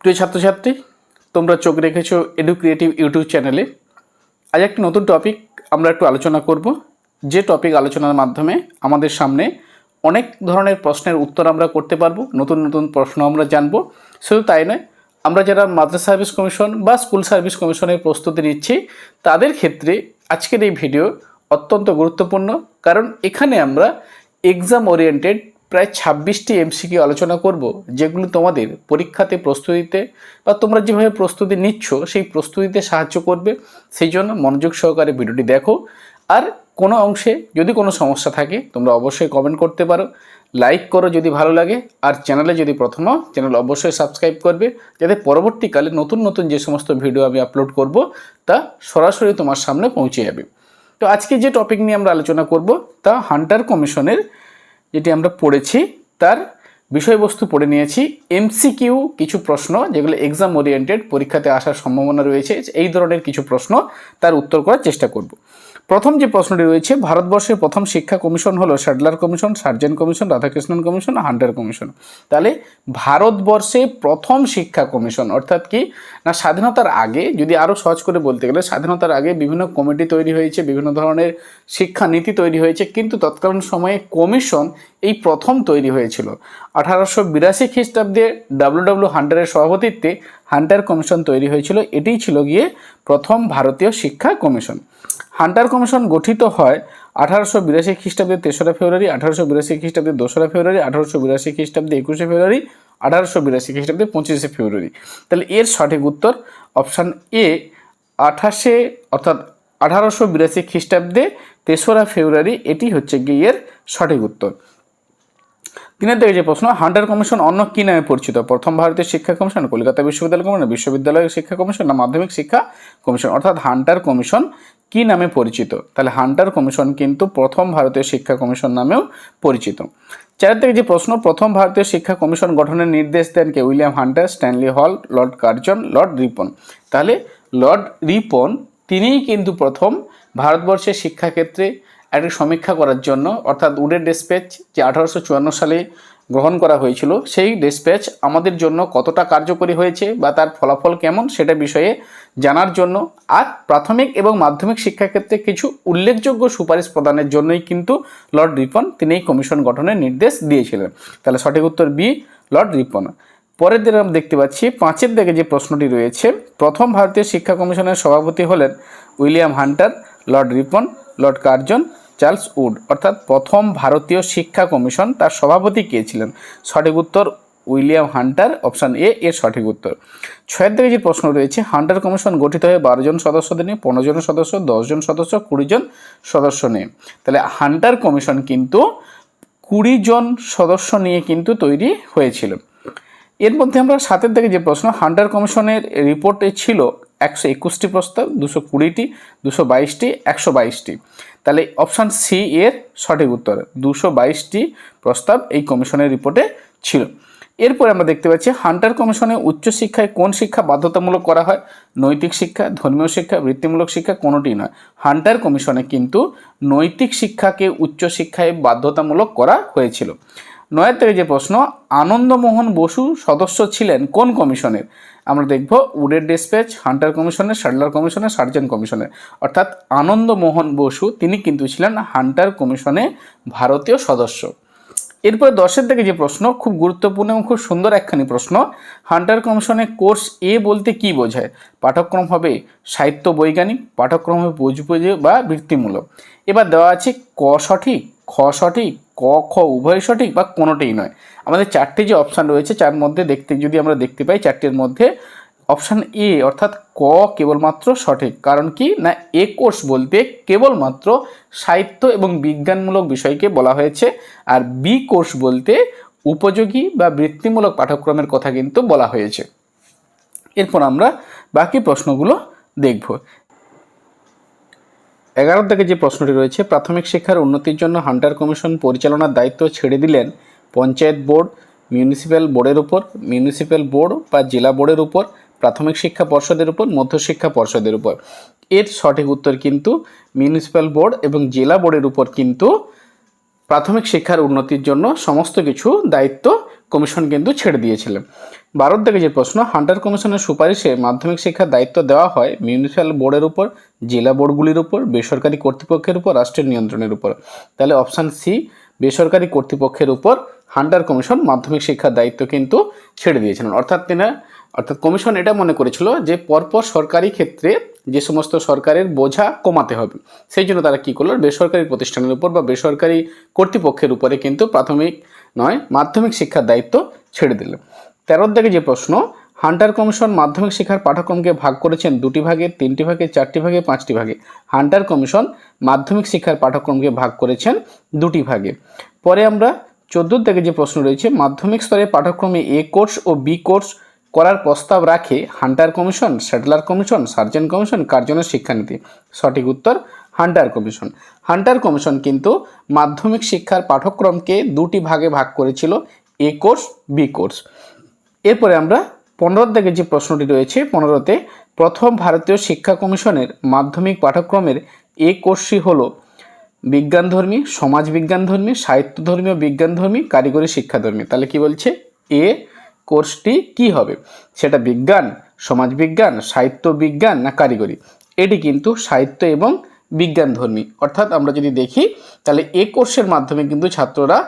প্রিয় ছাত্রছাত্রী, তোমরা চোখ রেখেছো এডু ক্রিয়েটিভ ইউটিউব চ্যানেলে। আজ একটি নতুন টপিক আমরা একটু আলোচনা করব, যে টপিক আলোচনার মাধ্যমে আমাদের সামনে অনেক ধরনের প্রশ্নের উত্তর আমরা করতে পারবো, নতুন নতুন প্রশ্ন আমরা জানবো। শুধু তাই নয়, আমরা যারা মাদ্রাসা সার্ভিস কমিশন বা স্কুল সার্ভিস কমিশনের প্রস্তুতি নিচ্ছি তাদের ক্ষেত্রে আজকের এই ভিডিও অত্যন্ত গুরুত্বপূর্ণ, কারণ এখানে আমরা এক্সাম ওরিয়েন্টেড প্রায় 26টি এমসিকিউ আলোচনা করব, যেগুলো তোমাদের পরীক্ষাতে প্রস্তুতিতে বা তোমরা যেভাবে প্রস্তুতি নিচ্ছ সেই প্রস্তুতিতে সাহায্য করবে। সেই জন্য মনোযোগ সহকারে ভিডিওটি দেখো। আর কোনো অংশে যদি কোনো সমস্যা থাকে তোমরা অবশ্যই কমেন্ট করতে পারো, লাইক করো যদি ভালো লাগে, আর চ্যানেলে যদি প্রথম হও চ্যানেল অবশ্যই সাবস্ক্রাইব করবে, যাতে পরবর্তীকালে নতুন নতুন যে সমস্ত ভিডিও আমি আপলোড করব তা সরাসরি তোমার সামনে পৌঁছে যাবে। তো আজকে যে টপিক নিয়ে আমরা আলোচনা করব তা হান্টার কমিশনের, যেটি আমরা পড়েছি তার বিষয়বস্তু পড়ে নিয়েছি। এমসিকিউ কিছু প্রশ্ন যেগুলো এক্সাম ওরিয়েন্টেড, পরীক্ষাতে আসার সম্ভাবনা রয়েছে, এই ধরনের কিছু প্রশ্ন তার উত্তর করার চেষ্টা করব। প্রথম যে প্রশ্নটি রয়েছে, ভারতবর্ষের প্রথম শিক্ষা কমিশন হলো Sadler commission, Sargent commission, Radhakrishnan commission, Hunter commission. তাহলে ভারতবর্ষে প্রথম শিক্ষা কমিশন অর্থাৎ কি না, স্বাধীনতার আগে, যদি আরও সহজ করে বলতে গেলে স্বাধীনতার আগে বিভিন্ন কমিটি তৈরি হয়েছে, বিভিন্ন ধরনের শিক্ষা নীতি তৈরি হয়েছে, কিন্তু তৎকালীন সময়ে কমিশন এই প্রথম তৈরি হয়েছিল 1882 খ্রিস্টাব্দে। ডব্লিউ হান্টারের সভাপতিত্বে হান্টার কমিশন তৈরি হয়েছিল। এটিই ছিল গিয়ে প্রথম ভারতীয় শিক্ষা কমিশন। হান্টার কমিশন গঠিত হয় 1882 খ্রিস্টাব্দে 3রা ফেব্রুয়ারি, 1882 খ্রিস্টাব্দে 2রা ফেব্রুয়ারি, 1882 খ্রিস্টাব্দে 21শে ফেব্রুয়ারি, 1882 খ্রিস্টাব্দে 25শে ফেব্রুয়ারি। তাহলে এর সঠিক উত্তর অপশান এ, 1882 খ্রিস্টাব্দে 3রা ফেব্রুয়ারি, এটি হচ্ছে গিয়ে এর সঠিক উত্তর। তিনের দিকে যে প্রশ্ন, হান্টার কমিশন অন্য কী নামে পরিচিত? প্রথম ভারতীয় শিক্ষা কমিশন, কলকাতা বিশ্ববিদ্যালয় কমিশন, বিশ্ববিদ্যালয় শিক্ষা কমিশন না মাধ্যমিক শিক্ষা কমিশন? অর্থাৎ হান্টার কমিশন কী নামে পরিচিত? তাহলে হান্টার কমিশন কিন্তু প্রথম ভারতীয় শিক্ষা কমিশন নামেও পরিচিত। চারের থেকে যে প্রশ্ন, প্রথম ভারতীয় শিক্ষা কমিশন গঠনের নির্দেশ দেন কে? উইলিয়াম হান্টার, স্ট্যানলি হল, লর্ড কার্জন, লর্ড রিপন। তাহলে লর্ড রিপন তিনিই কিন্তু প্রথম ভারতবর্ষের শিক্ষাক্ষেত্রে একটি সমীক্ষা করার জন্য, অর্থাৎ উডের ডেসপ্যাচ যে 1854 সালে গ্রহণ করা হয়েছিল, সেই ডেসপ্যাচ আমাদের জন্য কতটা কার্যকরী হয়েছে বা তার ফলাফল কেমন সেটা বিষয়ে জানার জন্য, আর প্রাথমিক এবং মাধ্যমিক শিক্ষাক্ষেত্রে কিছু উল্লেখযোগ্য সুপারিশ প্রদানের জন্যই কিন্তু লর্ড রিপন তিনি এই কমিশন গঠনের নির্দেশ দিয়েছিলেন। তাহলে সঠিক উত্তর বি, লর্ড রিপন। পরের দিন আমরা দেখতে পাচ্ছি 5-এর দিকে যে প্রশ্নটি রয়েছে, প্রথম ভারতীয় শিক্ষা কমিশনের সভাপতি হলেন William Hunter, Lord Ripon, Lord Curzon, Charles would. অর্থাৎ প্রথম ভারতীয় শিক্ষা কমিশন তার সভাপতি কে ছিলেন? সঠিক উত্তর উইলিয়াম হান্টার, অপশান এ এর সঠিক উত্তর। 6-এর দিকে যে প্রশ্ন রয়েছে, হান্টার কমিশন গঠিত হয়ে 12 জন সদস্যদের নিয়ে, 15 জন সদস্য, 10 জন সদস্য, 20 জন সদস্য নিয়ে। তাহলে হান্টার কমিশন কিন্তু 20 জন সদস্য নিয়ে কিন্তু তৈরি হয়েছিল। এর মধ্যে আমরা 7-এর দিকে যে প্রশ্ন, হান্টার কমিশনের রিপোর্টে ছিল 121টি প্রস্তাব, 220টি, 222টি, 122টি। তাহলে অপশান সি এর সঠিক উত্তর, 222টি প্রস্তাব এই কমিশনের রিপোর্টে ছিল। এরপরে আমরা দেখতে পাচ্ছি হান্টার কমিশনে উচ্চশিক্ষায় কোন শিক্ষা বাধ্যতামূলক করা হয়? নৈতিক শিক্ষা, ধর্মীয় শিক্ষা, বৃত্তিমূলক শিক্ষা, কোনোটি নয়। হান্টার কমিশনে কিন্তু নৈতিক শিক্ষাকে উচ্চশিক্ষায় বাধ্যতামূলক করা হয়েছিল। 9-এর থেকে যে প্রশ্ন, আনন্দমোহন বসু সদস্য ছিলেন কোন কমিশনের? আমরা দেখব উডের ডেসপ্যাচ, হান্টার কমিশনের, স্যাডলার কমিশনের, সার্জেন্ট কমিশনের। অর্থাৎ আনন্দমোহন বসু তিনি কিন্তু ছিলেন হান্টার কমিশনে ভারতীয় সদস্য। এরপর 10-এর থেকে যে প্রশ্ন, খুব গুরুত্বপূর্ণ এবং খুব সুন্দর একখানি প্রশ্ন, হান্টার কমিশনে কোর্স এ বলতে কি বোঝায়? পাঠ্যক্রম হবে সাহিত্য বৈজ্ঞানিক, পাঠ্যক্রম হবে বুঝবুঝে বা বৃত্তিমূলক। এবার দেওয়া আছে ক সঠিক, খ সঠিক, ক খ উভয় সঠিক বা কোনোটিই নয়। আমাদের 4টি যে অপশান রয়েছে, যার মধ্যে যদি আমরা দেখতে পাই 4টির মধ্যে অপশান এ অর্থাৎ ক কেবলমাত্র সঠিক। কারণ কি না, এ কোর্স বলতে কেবলমাত্র সাহিত্য এবং বিজ্ঞানমূলক বিষয়কে বলা হয়েছে, আর বি কোর্স বলতে উপযোগী বা বৃত্তিমূলক পাঠ্যক্রমের কথা কিন্তু বলা হয়েছে। এরপর আমরা বাকি প্রশ্নগুলো দেখব। 11 থেকে যে প্রশ্নটি রয়েছে, প্রাথমিক শিক্ষার উন্নতির জন্য হান্টার কমিশন পরিচালনার দায়িত্ব ছেড়ে দিলেন পঞ্চায়েত বোর্ড, মিউনিসিপ্যাল বোর্ডের উপর, মিউনিসিপ্যাল বোর্ড বা জেলা বোর্ডের উপর, প্রাথমিক শিক্ষা পর্ষদের উপর, মধ্যশিক্ষা পর্ষদের উপর। এর সঠিক উত্তর কিন্তু মিউনিসিপ্যাল বোর্ড এবং জেলা বোর্ডের উপর কিন্তু প্রাথমিক শিক্ষার উন্নতির জন্য সমস্ত কিছু দায়িত্ব কমিশন কিন্তু ছেড়ে দিয়েছিলেন। 12 থেকে যে প্রশ্ন, হান্টার কমিশনের সুপারিশে মাধ্যমিক শিক্ষার দায়িত্ব দেওয়া হয় মিউনিসিপ্যাল বোর্ডের উপর, জেলা বোর্ডগুলির উপর, বেসরকারি কর্তৃপক্ষের উপর, রাষ্ট্রের নিয়ন্ত্রণের উপর। তাহলে অপশান সি, বেসরকারি কর্তৃপক্ষের উপর হান্টার কমিশন মাধ্যমিক শিক্ষার দায়িত্ব কিন্তু ছেড়ে দিয়েছিলেন। অর্থাৎ কমিশন এটা মনে করেছিল যে পরপর সরকারি ক্ষেত্রে যে সমস্ত সরকারের বোঝা কমাতে হবে, সেই জন্য তারা কী করলো, বেসরকারি প্রতিষ্ঠানের উপর বা বেসরকারি কর্তৃপক্ষের উপরে কিন্তু প্রাথমিক নয় মাধ্যমিক শিক্ষার দায়িত্ব ছেড়ে দিল। 13 থেকে যে প্রশ্ন, হান্টার কমিশন মাধ্যমিক শিক্ষার পাঠ্যক্রমকে ভাগ করেছেন 2টি ভাগে, 3টি ভাগে, 4টি ভাগে, 5টি ভাগে। হান্টার কমিশন মাধ্যমিক শিক্ষার পাঠ্যক্রমকে ভাগ করেছেন 2টি ভাগে। পরে আমরা 14 থেকে যে প্রশ্ন রয়েছে, মাধ্যমিক স্তরে পাঠ্যক্রমে এ কোর্স ও বি কোর্স করার প্রস্তাব রাখে Hunter commission, Sadler commission, Sargent commission, কার্জনের শিক্ষানীতি। সঠিক উত্তর হান্টার কমিশন। হান্টার কমিশন কিন্তু মাধ্যমিক শিক্ষার পাঠ্যক্রমকে 2টি ভাগে ভাগ করেছিল, এ কোর্স, বি কোর্স। এরপরে আমরা 15 থেকে যে প্রশ্নটি রয়েছে, 15তে প্রথম ভারতীয় শিক্ষা কমিশনের মাধ্যমিক পাঠ্যক্রমের এ কোর্সটি হলো বিজ্ঞানধর্মী, সমাজবিজ্ঞানধর্মী, সাহিত্যধর্মী, বিজ্ঞানধর্মী, কারিগরি শিক্ষাধর্মী। তাহলে কি বলছে, এ কোর্সটি কি হবে, সেটা বিজ্ঞান, সমাজবিজ্ঞান, সাহিত্য বিজ্ঞান না কারিগরি? এটি কিন্তু সাহিত্য এবং বিজ্ঞানধর্মী। অর্থাৎ আমরা যদি দেখি তাহলে এ কোর্সের মাধ্যমে কিন্তু ছাত্ররা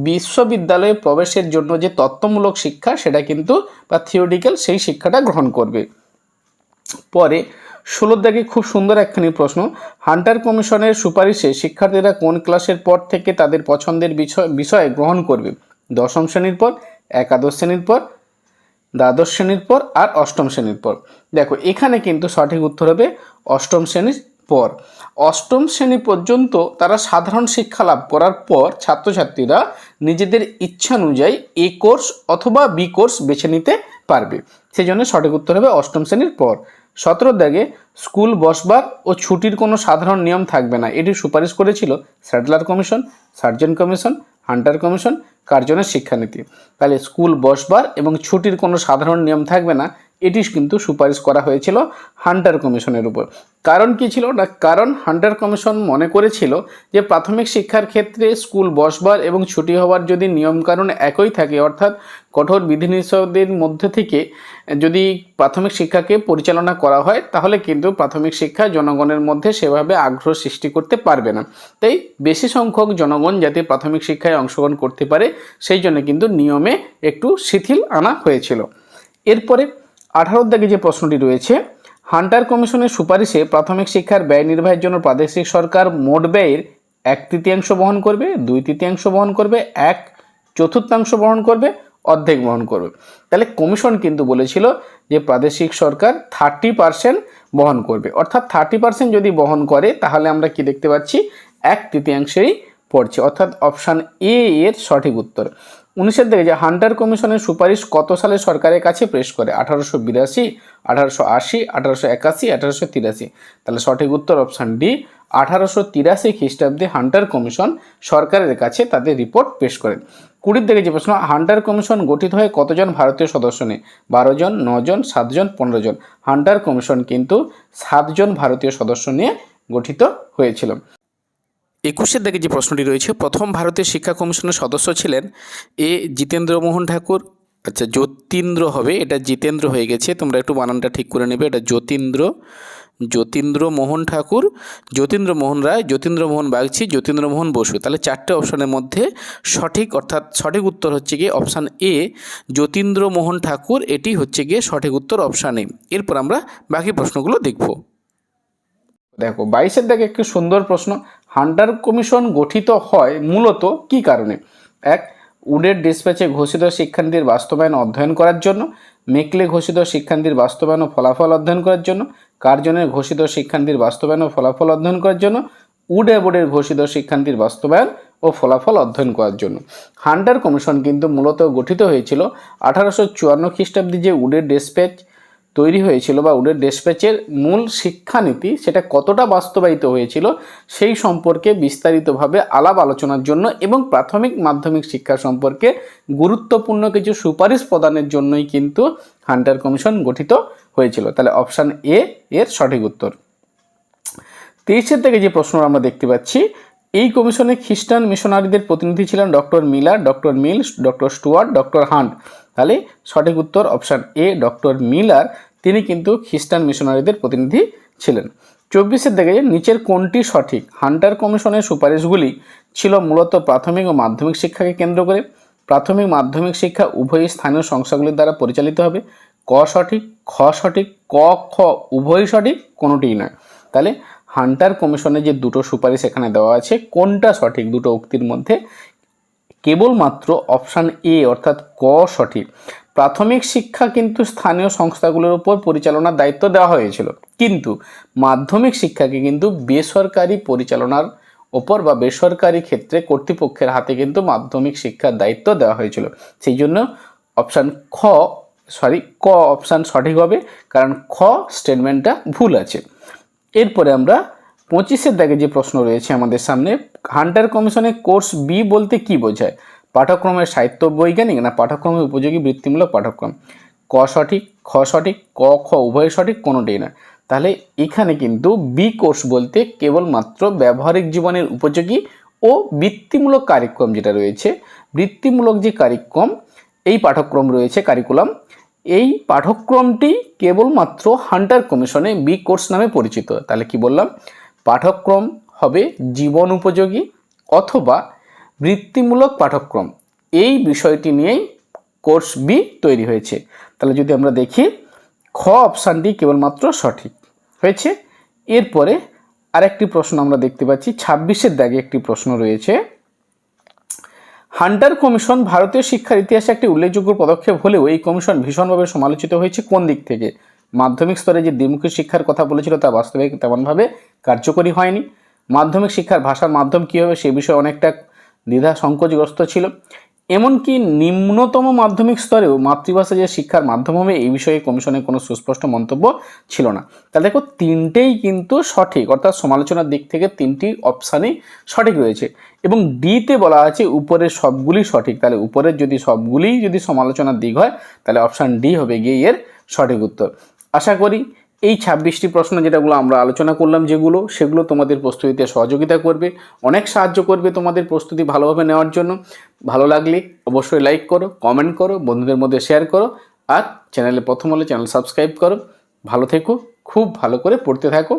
বিশ্ববিদ্যালয়ে প্রবেশের জন্য যে তত্ত্বমূলক শিক্ষা সেটা কিন্তু বা থিওরিটিক্যাল সেই শিক্ষাটা গ্রহণ করবে। পরে 16 থেকে খুব সুন্দর একখানি প্রশ্ন, হান্টার কমিশনের সুপারিশে শিক্ষার্থীরা কোন ক্লাসের পর থেকে তাদের পছন্দের বিষয় গ্রহণ করবে? 10ম শ্রেণীর পর, একাদশ শ্রেণীর পর, দ্বাদশ শ্রেণীর পর আর অষ্টম শ্রেণীর পর। দেখো এখানে কিন্তু সঠিক উত্তর হবে অষ্টম শ্রেণীর পর। অষ্টম শ্রেণী পর্যন্ত তারা সাধারণ শিক্ষা লাভ করার পর ছাত্রছাত্রীরা নিজেদের ইচ্ছা অনুযায়ী এ কোর্স অথবা বি কোর্স বেছে নিতে পারবে, সেই জন্য সঠিক উত্তর হবে অষ্টম শ্রেণীর পর। 17 দাগে স্কুল বসবার ও ছুটির কোনো সাধারণ নিয়ম থাকবে না, এটি সুপারিশ করেছিল Sadler commission, Sargent commission, Hunter commission, কার্জনের শিক্ষানীতি। তাহলে স্কুল বসবার এবং ছুটির কোনো সাধারণ নিয়ম থাকবে না, এটি কিন্তু সুপারিশ করা হয়েছিল হান্টার কমিশনের উপর। কারণ কি ছিল না, কারণ হান্টার কমিশন মনে করেছিল যে প্রাথমিক শিক্ষার ক্ষেত্রে স্কুল বসবার এবং ছুটি হওয়ার যদি নিয়মকানুন একই থাকে, অর্থাৎ কঠোর বিধিনিষেধের মধ্যে থেকে যদি প্রাথমিক শিক্ষাকে পরিচালনা করা হয়, তাহলে কিন্তু প্রাথমিক শিক্ষা জনগণের মধ্যে সেভাবে আগ্রহ সৃষ্টি করতে পারবে না। তাই বেশি সংখ্যক জনগণ যাতে প্রাথমিক শিক্ষায় অংশগ্রহণ করতে পারে, সেই জন্য কিন্তু নিয়মে একটু শিথিল আনা হয়েছিল। এরপরে 18 থেকে যে প্রশ্নটি রয়েছে, হান্টার কমিশনের সুপারিশে প্রাথমিক শিক্ষার ব্যয় নির্বাহের জন্য প্রাদেশিক সরকার মোট ব্যয়ের 1/3 বহন করবে, 2/3 বহন করবে, 1/4 বহন করবে, অর্ধেক বহন করবে। তাহলে কমিশন কিন্তু বলেছিল যে প্রাদেশিক সরকার 30% বহন করবে, অর্থাৎ 30% যদি বহন করে তাহলে আমরা কি দেখতে পাচ্ছি, 1/3 পড়ছে, অর্থাৎ অপশান এ এর সঠিক উত্তর। 19 থেকে যে হান্টার কমিশনের সুপারিশ কত সালে সরকারের কাছে পেশ করে? 1882, 1880, 1881, 1883। তাহলে সঠিক উত্তর অপশান ডি, 1883 খ্রিস্টাব্দে হান্টার কমিশন সরকারের কাছে তাদের রিপোর্ট পেশ করেন। 20 থেকে যে প্রশ্ন, হান্টার কমিশন গঠিত হয়ে কতজন ভারতীয় সদস্য নেয়? 12 জন, 9 জন, 7 জন, 15 জন। হান্টার কমিশন কিন্তু 7 জন ভারতীয় সদস্য নিয়ে গঠিত হয়েছিল। 21 থেকে যে প্রশ্নটি রয়েছে, প্রথম ভারতীয় শিক্ষা কমিশনের সদস্য ছিলেন এ জিতেন্দ্র মোহন ঠাকুর, আচ্ছা যতীন্দ্র হবে, এটা জিতেন্দ্র হয়ে গেছে, তোমরা একটু বানানটা ঠিক করে নেবে, এটা যতীন্দ্র মোহন ঠাকুর, যতীন্দ্র মোহন রায়, যতীন্দ্র মোহন বাগচি, যতীন্দ্র মোহন বসু। তাহলে 4টে অপশানের মধ্যে সঠিক, অর্থাৎ সঠিক উত্তর হচ্ছে গিয়ে অপশান এ, যতীন্দ্র মোহন ঠাকুর, এটি হচ্ছে গিয়ে সঠিক উত্তর অপশান এ। এরপর আমরা বাকি প্রশ্নগুলো দেখব। দেখো 22 থেকে একটি সুন্দর প্রশ্ন, হান্টার কমিশন গঠিত হয় মূলত কি কারণে? 1. উডের ডিসপ্যাচে ঘোষিত শিক্ষানীতির বাস্তবায়ন অধ্যয়ন করার জন্য, মেকলে ঘোষিত শিক্ষানীতির বাস্তবায়ন ও ফলাফল অধ্যয়ন করার জন্য, কার্জনের ঘোষিত শিক্ষানীতির বাস্তবায়ন ও ফলাফল অধ্যয়ন করার জন্য, উড বোর্ডের ঘোষিত শিক্ষানীতির বাস্তবায়ন ও ফলাফল অধ্যয়ন করার জন্য। হান্টার কমিশন কিন্তু মূলত গঠিত হয়েছিল 1854 খ্রিস্টাব্দে যে উডের ডিসপ্যাচ তৈরি হয়েছিল বা উডের ডিসপ্যাচের মূল শিক্ষানীতি সেটা কতটা বাস্তবায়িত হয়েছিল সেই সম্পর্কে বিস্তারিতভাবে আলাপ আলোচনার জন্য এবং প্রাথমিক মাধ্যমিক শিক্ষা সম্পর্কে গুরুত্বপূর্ণ কিছু সুপারিশ প্রদানের জন্যই কিন্তু হান্টার কমিশন গঠিত হয়েছিল। তাহলে অপশান এ এর সঠিক উত্তর। 23 থেকে যে প্রশ্ন আমরা দেখতে পাচ্ছি, এই কমিশনে খ্রিস্টান মিশনারিদের প্রতিনিধি ছিলেন doctor Miller, doctor Mills, doctor Stuart, doctor Hunt. তাহলে সঠিক উত্তর অপশান এ, ডক্টর মিলার, তিনি কিন্তু খ্রিস্টান মিশনারিদের প্রতিনিধি ছিলেন। 24-এর দিকে নিচের কোনটি সঠিক? হান্টার কমিশনের সুপারিশগুলি ছিল মূলত প্রাথমিক ও মাধ্যমিক শিক্ষাকে কেন্দ্র করে। প্রাথমিক মাধ্যমিক শিক্ষা উভয়ই স্থানীয় সংস্থাগুলির দ্বারা পরিচালিত হবে। ক সঠিক, খ সঠিক, ক খ উভয়ই সঠিক, কোনোটিই নয়। তাহলে হান্টার কমিশনে যে দুটো সুপারিশ এখানে দেওয়া আছে, কোনটা সঠিক দুটো উক্তির মধ্যে? কেবলমাত্র অপশান এ অর্থাৎ ক সঠিক। প্রাথমিক শিক্ষা কিন্তু স্থানীয় সংস্থাগুলোর উপর পরিচালনার দায়িত্ব দেওয়া হয়েছিল, কিন্তু মাধ্যমিক শিক্ষাকে কিন্তু বেসরকারি পরিচালনার ওপর বা বেসরকারি ক্ষেত্রে কর্তৃপক্ষের হাতে কিন্তু মাধ্যমিক শিক্ষার দায়িত্ব দেওয়া হয়েছিল। সেই জন্য অপশান ক অপশান সঠিক হবে, কারণ খ স্টেটমেন্টটা ভুল আছে। এরপরে আমরা 25-এর দাগে যে প্রশ্ন রয়েছে আমাদের সামনে, হান্টার কমিশনে কোর্স বি বলতে কি বোঝায়? পাঠ্যক্রমের সাহিত্য বৈজ্ঞানিক না পাঠ্যক্রমের উপযোগী বৃত্তিমূলক পাঠ্যক্রম? ক সঠিক, খ সঠিক, ক খ উভয় সঠিক, কোনোটাই না। তাহলে এখানে কিন্তু বি কোর্স বলতে কেবলমাত্র ব্যবহারিক জীবনের উপযোগী ও বৃত্তিমূলক কারিক্রম যেটা রয়েছে, বৃত্তিমূলক যে কারিক্রম এই পাঠ্যক্রম রয়েছে, কারিকুলাম, এই পাঠ্যক্রমটি কেবলমাত্র হান্টার কমিশনে বি কোর্স নামে পরিচিত। তাহলে কি বললাম? পাঠ্যক্রম হবে জীবন উপযোগী অথবা বৃত্তিমূলক পাঠ্যক্রম, এই বিষয়টি নিয়েই কোর্স বি তৈরি হয়েছে। তাহলে যদি আমরা দেখি খ অপশানটি কেবলমাত্র সঠিক হয়েছে। এরপরে আরেকটি প্রশ্ন আমরা দেখতে পাচ্ছি, 26-এর দাগে একটি প্রশ্ন রয়েছে, হান্টার কমিশন ভারতীয় শিক্ষার ইতিহাসে একটি উল্লেখযোগ্য পদক্ষেপ হলেও এই কমিশন ভীষণভাবে সমালোচিত হয়েছে কোন দিক থেকে? মাধ্যমিক স্তরে যে দ্বিমুখী শিক্ষার কথা বলেছিল তা বাস্তবে তেমনভাবে কার্যকরী হয়নি। মাধ্যমিক শিক্ষার ভাষার মাধ্যম কী হবে সে বিষয়ে অনেকটা দ্বিধা সংকোচগ্রস্ত ছিল। এমনকি নিম্নতম মাধ্যমিক স্তরেও মাতৃভাষা যে শিক্ষার মাধ্যম হবে এই বিষয়ে কমিশনের কোনো সুস্পষ্ট মন্তব্য ছিল না। তাহলে দেখো তিনটেই কিন্তু সঠিক, অর্থাৎ সমালোচনার দিক থেকে তিনটি অপশানই সঠিক রয়েছে। এবং ডিতে বলা আছে উপরের সবগুলি সঠিক। তাহলে উপরের যদি সবগুলি যদি সমালোচনার দিক হয় তাহলে অপশান ডি হবে গিয়ে এর সঠিক উত্তর। আশা করি এই 26টি প্রশ্ন যেটাগুলো আমরা আলোচনা করলাম সেগুলো তোমাদের প্রস্তুতিতে সহযোগিতা করবে, অনেক সাহায্য করবে তোমাদের প্রস্তুতি ভালোভাবে নেওয়ার জন্য। ভালো লাগলে অবশ্যই লাইক করো, কমেন্ট করো, বন্ধুদের মধ্যে শেয়ার করো, আর চ্যানেলে প্রথম হলে চ্যানেল সাবস্ক্রাইব করো। ভালো থেকো, খুব ভালো করে পড়তে থাকো।